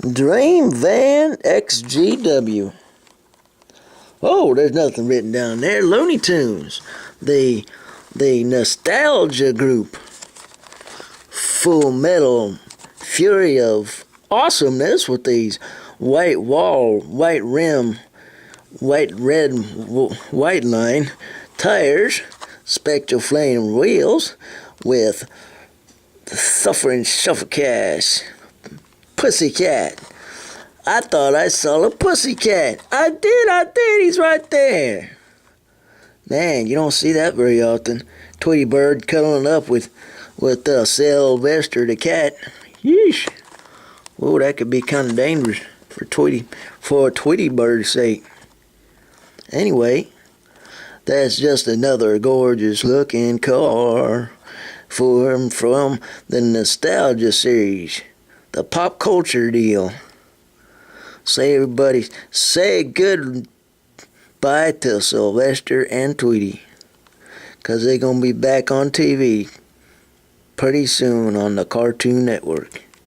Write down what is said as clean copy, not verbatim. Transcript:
Dream Van XGW. Oh, there's nothing written down there. Looney Tunes. The nostalgia group. Full Metal Fury of awesomeness with these white wall, white rim, white line tires, spectral flame wheels with the suffering suffocash pussycat. I thought I saw a pussycat. I did. He's right there. Man, you don't see that very often. Tweety bird cuddling up with Sylvester the cat. Yeesh. Whoa, that could be kind of dangerous for Tweety bird's sake. Anyway, that's just another gorgeous looking car from the nostalgia series, the pop culture deal. Say everybody, say goodbye to Sylvester and Tweety, 'cause they're gonna be back on TV pretty soon on the Cartoon Network.